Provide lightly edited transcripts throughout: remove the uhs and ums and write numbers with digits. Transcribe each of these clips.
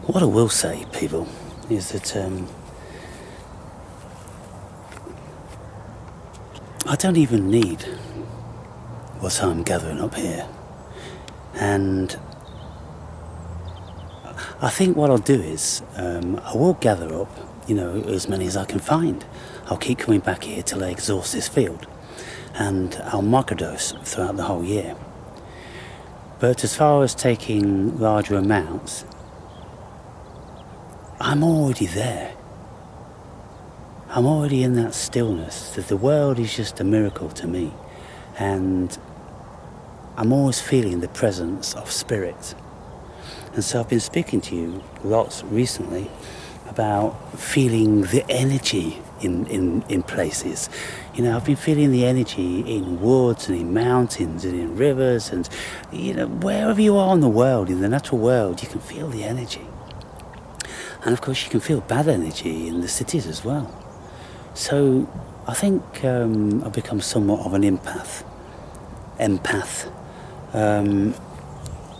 What I will say, people, is that I don't even need what I'm gathering up here. And I think what I'll do is I will gather up, as many as I can find. I'll keep coming back here till I exhaust this field, and I'll microdose throughout the whole year. But as far as taking larger amounts, I'm already there. I'm already in that stillness, that the world is just a miracle to me. And I'm always feeling the presence of spirit. And so I've been speaking to you lots recently about feeling the energy in places. I've been feeling the energy in woods and in mountains and in rivers and, wherever you are in the world, in the natural world, you can feel the energy. And of course you can feel bad energy in the cities as well. So I think I've become somewhat of an empath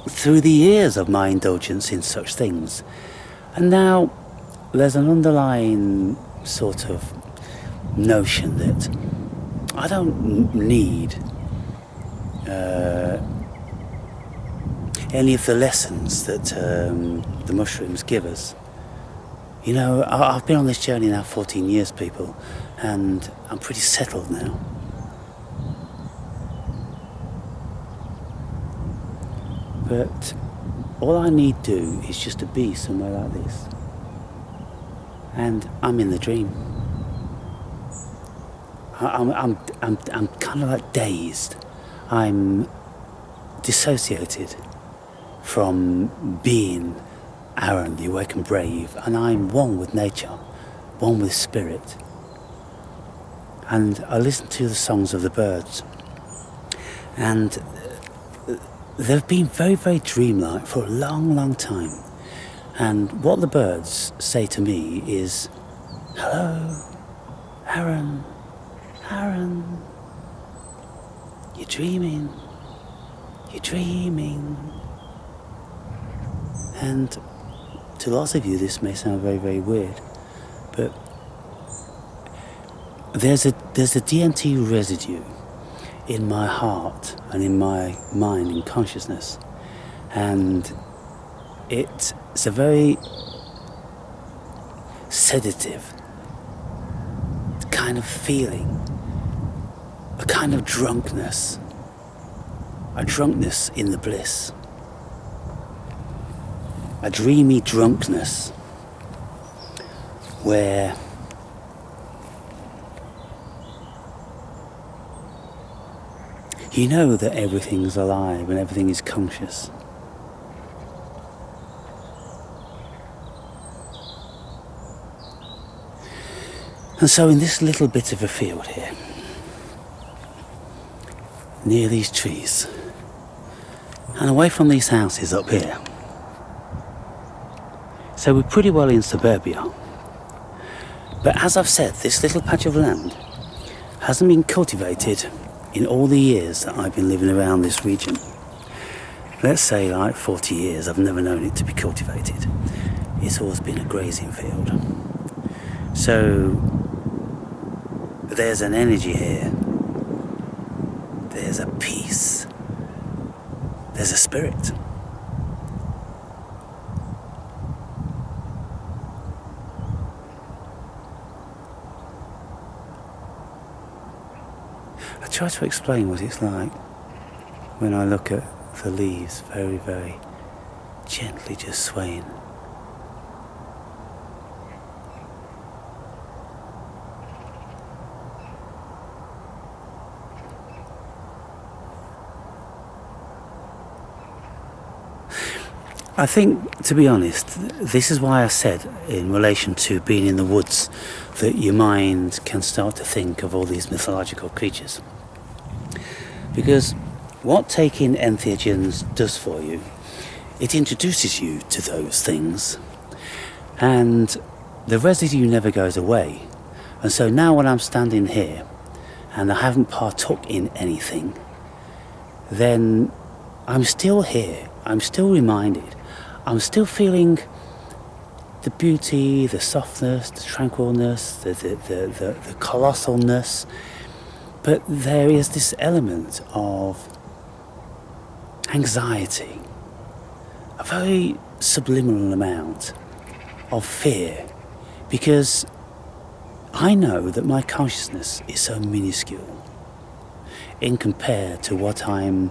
through the years of my indulgence in such things. And now there's an underlying sort of notion that I don't need any of the lessons that the mushrooms give us. I've been on this journey now 14 years, people, and I'm pretty settled now. But all I need do is just to be somewhere like this. And I'm in the dream. I'm kind of like dazed. I'm dissociated from being Aaron, the awakened brave, and I'm one with nature, one with spirit. And I listen to the songs of the birds, and they've been very, very dreamlike for a long, long time. And what the birds say to me is, "Hello, Aaron, Aaron, you're dreaming, you're dreaming." And to lots of you this may sound very, very weird, but there's a DMT residue in my heart and in my mind and consciousness, and it's a very sedative kind of feeling, a kind of drunkenness, a drunkenness in the bliss, a dreamy drunkenness where you know that everything's alive and everything is conscious. And so in this little bit of a field here, near these trees, and away from these houses up here, so we're pretty well in suburbia. But as I've said, this little patch of land hasn't been cultivated in all the years that I've been living around this region. Let's say like 40 years, I've never known it to be cultivated. It's always been a grazing field. So there's an energy here, there's a peace, there's a spirit. I try to explain what it's like when I look at the leaves very, very gently just swaying. I think, to be honest, this is why I said in relation to being in the woods that your mind can start to think of all these mythological creatures. Because what taking entheogens does for you, it introduces you to those things, and the residue never goes away. And so now when I'm standing here and I haven't partook in anything, then I'm still here, I'm still reminded, I'm still feeling the beauty, the softness, the tranquilness, the colossalness, but there is this element of anxiety, a very subliminal amount of fear, because I know that my consciousness is so minuscule in compared to what I'm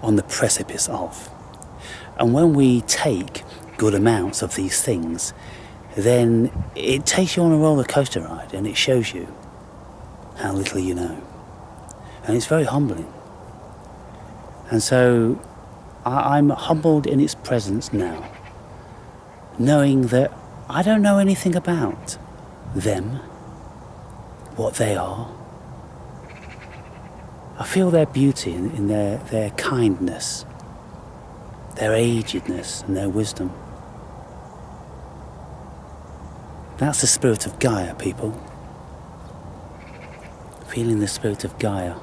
on the precipice of. And when we take good amounts of these things, then it takes you on a roller coaster ride and it shows you how little you know. And it's very humbling. And so I'm humbled in its presence now, knowing that I don't know anything about them, what they are. I feel their beauty in their kindness, their agedness and their wisdom. That's the spirit of Gaia, people. Feeling the spirit of Gaia.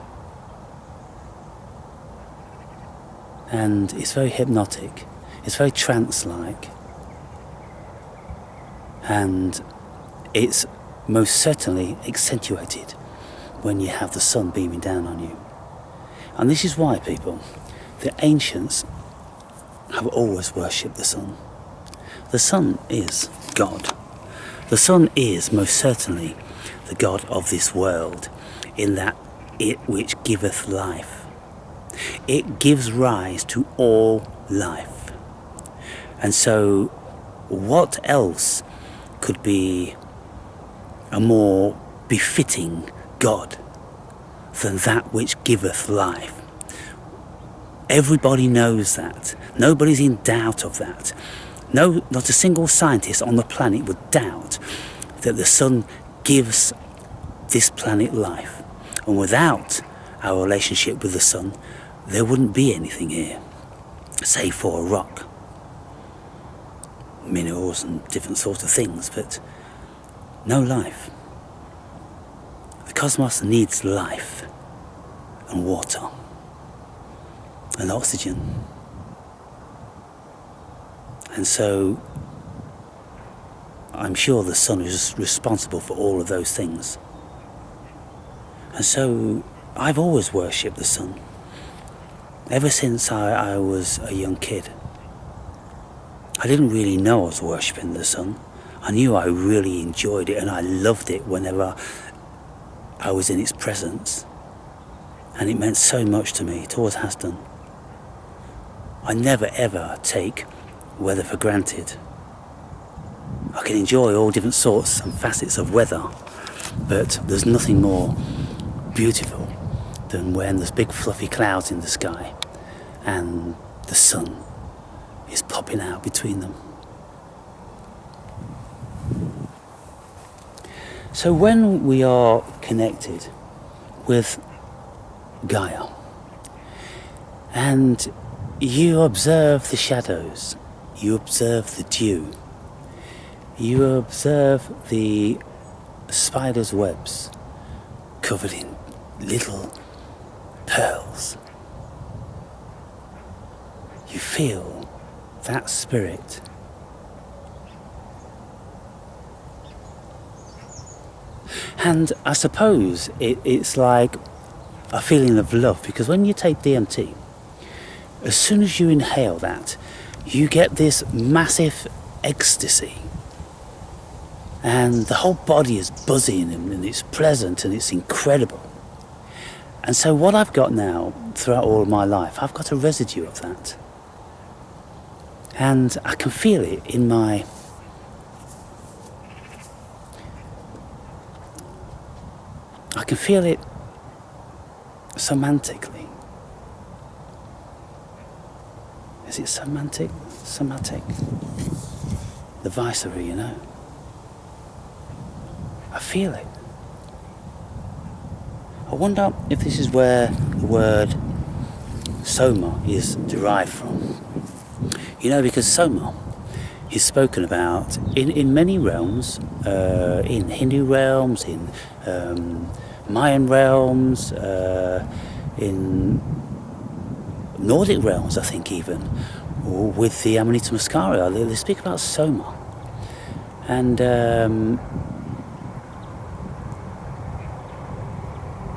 And it's very hypnotic. It's very trance-like. And it's most certainly accentuated when you have the sun beaming down on you. And this is why, people, the ancients have always worshipped the sun. The sun is God. The sun is most certainly the God of this world, in that it which giveth life. It gives rise to all life. And so what else could be a more befitting God than that which giveth life? Everybody knows that. Nobody's in doubt of that. No, not a single scientist on the planet would doubt that the sun gives this planet life. And without our relationship with the sun, there wouldn't be anything here, save for a rock, minerals and different sorts of things, but no life. The cosmos needs life and water and oxygen. And so I'm sure the sun is responsible for all of those things. And so I've always worshipped the sun, ever since I was a young kid. I didn't really know I was worshipping the sun. I knew I really enjoyed it and I loved it whenever I was in its presence. And it meant so much to me, it always has done. I never ever take weather for granted. I can enjoy all different sorts and facets of weather, but there's nothing more beautiful than when there's big fluffy clouds in the sky and the sun is popping out between them. So when we are connected with Gaia and you observe the shadows, you observe the dew, you observe the spider's webs covered in little pearls, you feel that spirit. And I suppose it's like a feeling of love, because when you take DMT, as soon as you inhale that, you get this massive ecstasy. And the whole body is buzzing and it's pleasant and it's incredible. And so what I've got now, throughout all of my life, I've got a residue of that. And I can feel it in my... I can feel it semantically. Is it semantic? Somatic? The viceroy, you know. I feel it. I wonder if this is where the word soma is derived from. You know, because soma is spoken about in many realms, in Hindu realms, in Mayan realms, in Nordic realms, I think even, or with the Amanita muscaria, they speak about soma. And I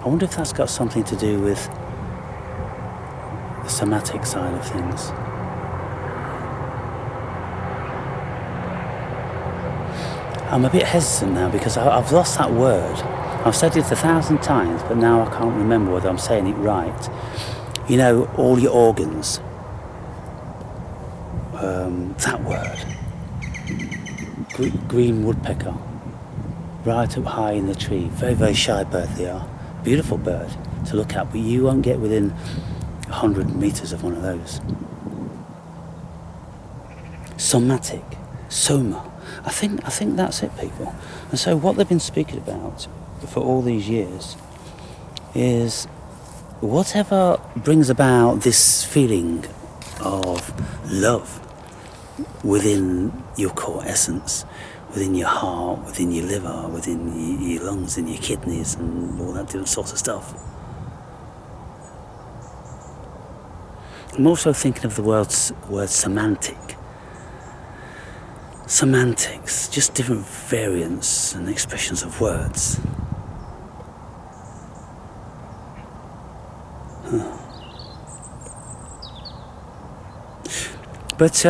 wonder if that's got something to do with the somatic side of things. I'm a bit hesitant now because I've lost that word. I've said it 1,000 times, but now I can't remember whether I'm saying it right. You know, all your organs. That word. Green woodpecker. Right up high in the tree. Very, very shy bird they are. Beautiful bird to look at, but you won't get within 100 meters of one of those. Somatic. Soma. I think that's it, people. And so what they've been speaking about for all these years is whatever brings about this feeling of love within your core essence, within your heart, within your liver, within your lungs and your kidneys and all that different sorts of stuff. I'm also thinking of the word semantic. Semantics, just different variants and expressions of words. But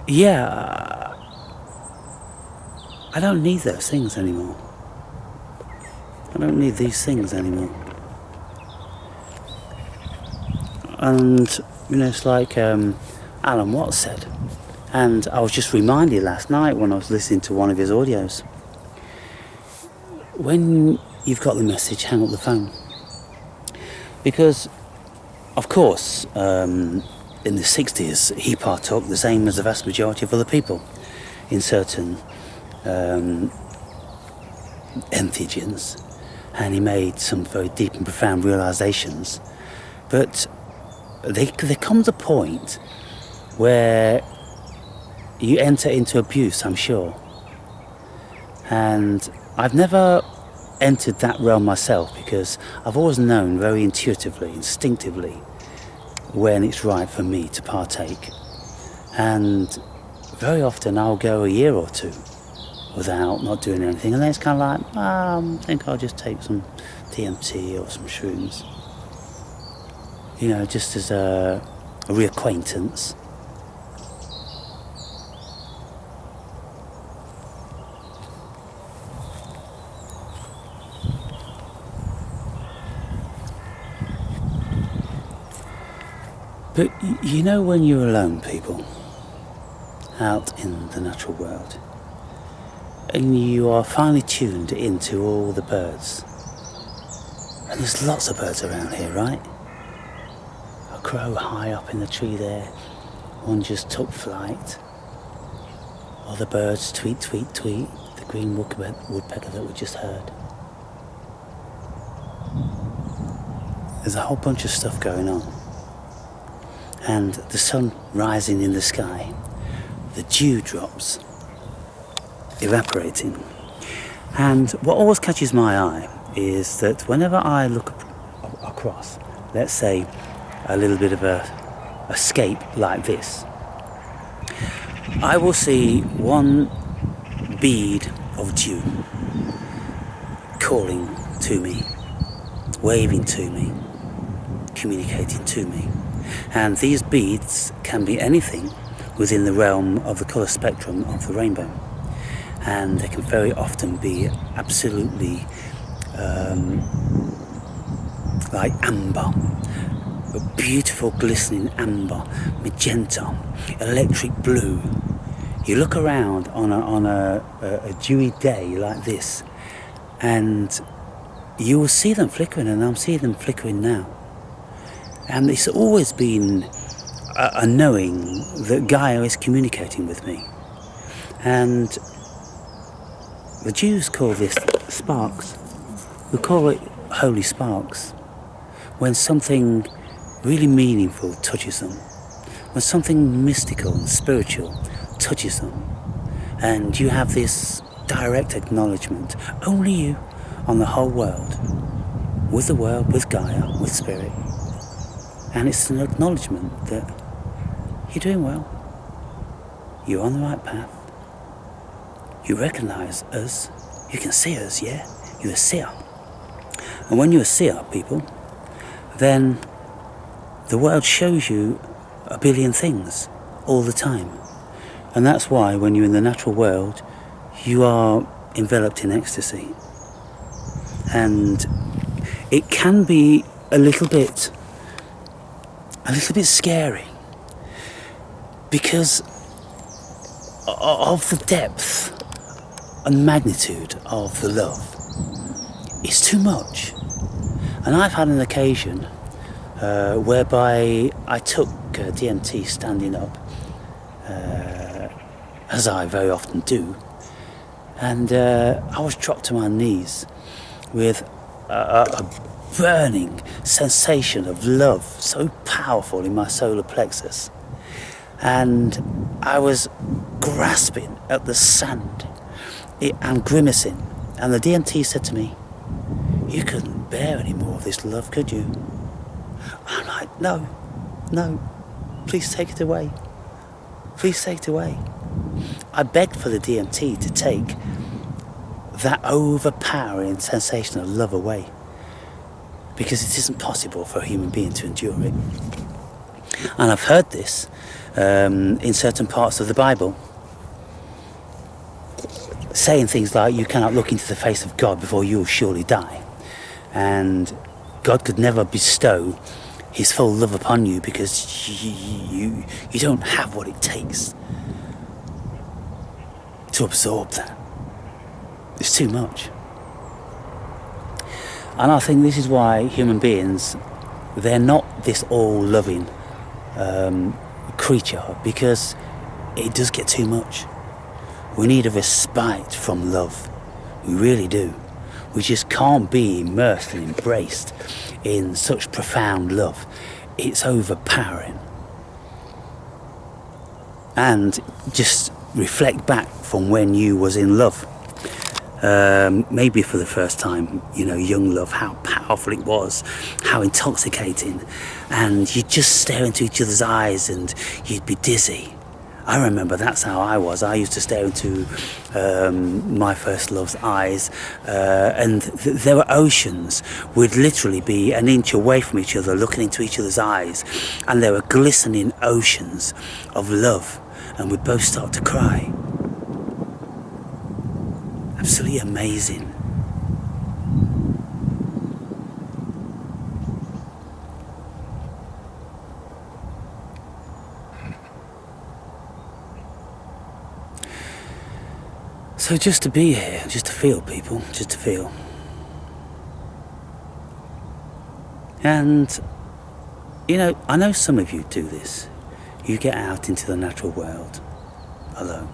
yeah, I don't need those things anymore. I don't need these things anymore. And you know, it's like Alan Watts said. And I was just reminded last night when I was listening to one of his audios. When you've got the message, hang up the phone. Because, of course, in the 60s, he partook the same as the vast majority of other people in certain entheogens. And he made some very deep and profound realizations. But there comes a point where you enter into abuse, I'm sure. And I've never entered that realm myself because I've always known very intuitively, instinctively, when it's right for me to partake. And very often I'll go a year or two without not doing anything, and then it's kind of like, I think I'll just take some DMT or some shrooms. You know, just as a reacquaintance. But you know, when you're alone, people, out in the natural world, and you are finely tuned into all the birds, and there's lots of birds around here, right? A crow high up in the tree there, one just took flight. Other birds tweet, tweet, tweet, the green woodpecker that we just heard. There's a whole bunch of stuff going on. And the sun rising in the sky, the dewdrops evaporating. And what always catches my eye is that whenever I look across, let's say a little bit of a scape like this, I will see one bead of dew calling to me, waving to me, communicating to me. And these beads can be anything within the realm of the colour spectrum of the rainbow. And they can very often be absolutely like amber, beautiful glistening amber, magenta, electric blue. You look around on a dewy day like this, and you will see them flickering, and I'm seeing them flickering now. And it's always been a knowing that Gaia is communicating with me. And the Jews call this sparks. We call it holy sparks. When something really meaningful touches them. When something mystical and spiritual touches them. And you have this direct acknowledgement, only you, on the whole world. With the world, with Gaia, with spirit. And it's an acknowledgement that you're doing well, you're on the right path, you recognise us, you can see us, yeah? You're a seer. And when you're a seer, people, then the world shows you a billion things all the time. And that's why when you're in the natural world, you are enveloped in ecstasy. And it can be a little bit scary, because of the depth and magnitude of the love. It's too much. And I've had an occasion whereby I took DMT standing up, as I very often do, and I was dropped to my knees with a burning sensation of love, so powerful in my solar plexus. And I was grasping at the sand and grimacing. And the DMT said to me, "You couldn't bear any more of this love, could you?" I'm like, no, please take it away. Please take it away. I begged for the DMT to take that overpowering sensation of love away, because it isn't possible for a human being to endure it. And I've heard this in certain parts of the Bible, saying things like, you cannot look into the face of God before you will surely die. And God could never bestow his full love upon you because you don't have what it takes to absorb that. It's too much. And I think this is why human beings, they're not this all-loving creature, because it does get too much. We need a respite from love. We really do. We just can't be immersed and embraced in such profound love. It's overpowering. And just reflect back from when you was in love. Maybe for the first time, young love, how powerful it was, how intoxicating. And you'd just stare into each other's eyes and you'd be dizzy. I remember that's how I was. I used to stare into my first love's eyes, and there were oceans. We'd literally be an inch away from each other, looking into each other's eyes, and there were glistening oceans of love, and we'd both start to cry. Absolutely amazing. So just to be here, just to feel, people, just to feel. And, I know some of you do this. You get out into the natural world alone,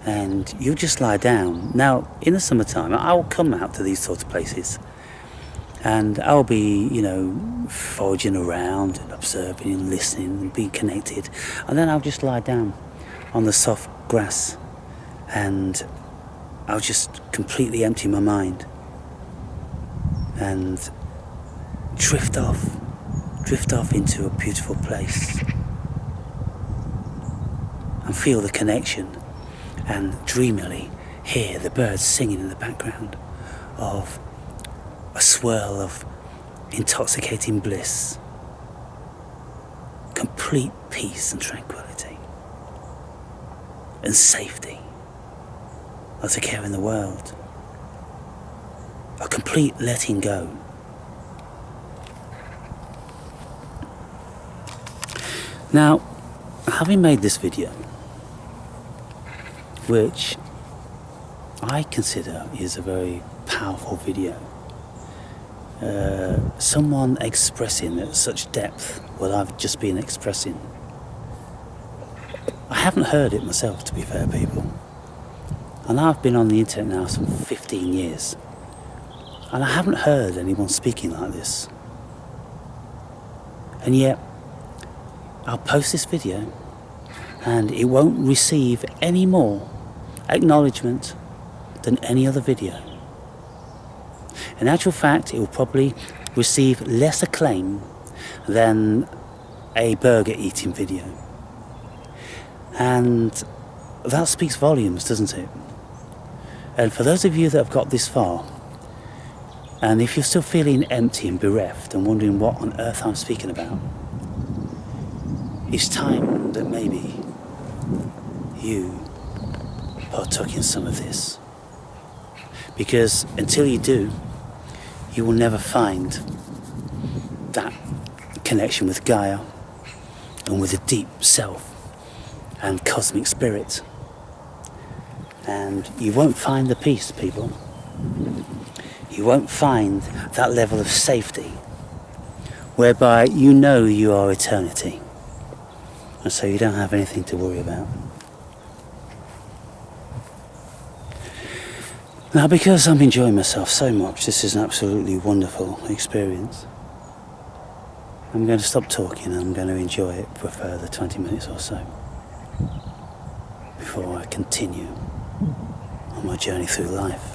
and you just lie down. Now, in the summertime, I'll come out to these sorts of places, and I'll be, foraging around and observing and listening and being connected, and then I'll just lie down on the soft grass, and I'll just completely empty my mind and drift off into a beautiful place and feel the connection, and dreamily hear the birds singing in the background of a swirl of intoxicating bliss, complete peace and tranquility and safety. Not a care in the world. A complete letting go. Now, having made this video, which I consider is a very powerful video, someone expressing at such depth what I've just been expressing, I haven't heard it myself, to be fair, people. And I've been on the internet now some 15 years, and I haven't heard anyone speaking like this. And yet, I'll post this video, and it won't receive any more acknowledgement than any other video. In actual fact, it will probably receive less acclaim than a burger eating video. And that speaks volumes, doesn't it? And for those of you that have got this far, and if you're still feeling empty and bereft and wondering what on earth I'm speaking about, it's time that maybe you partook in some of this. Because until you do, you will never find that connection with Gaia and with the deep self and cosmic spirit. And you won't find the peace, people. You won't find that level of safety whereby you know you are eternity, and so you don't have anything to worry about. Now, because I'm enjoying myself so much, this is an absolutely wonderful experience, I'm going to stop talking and I'm going to enjoy it for a further 20 minutes or so before I continue on my journey through life.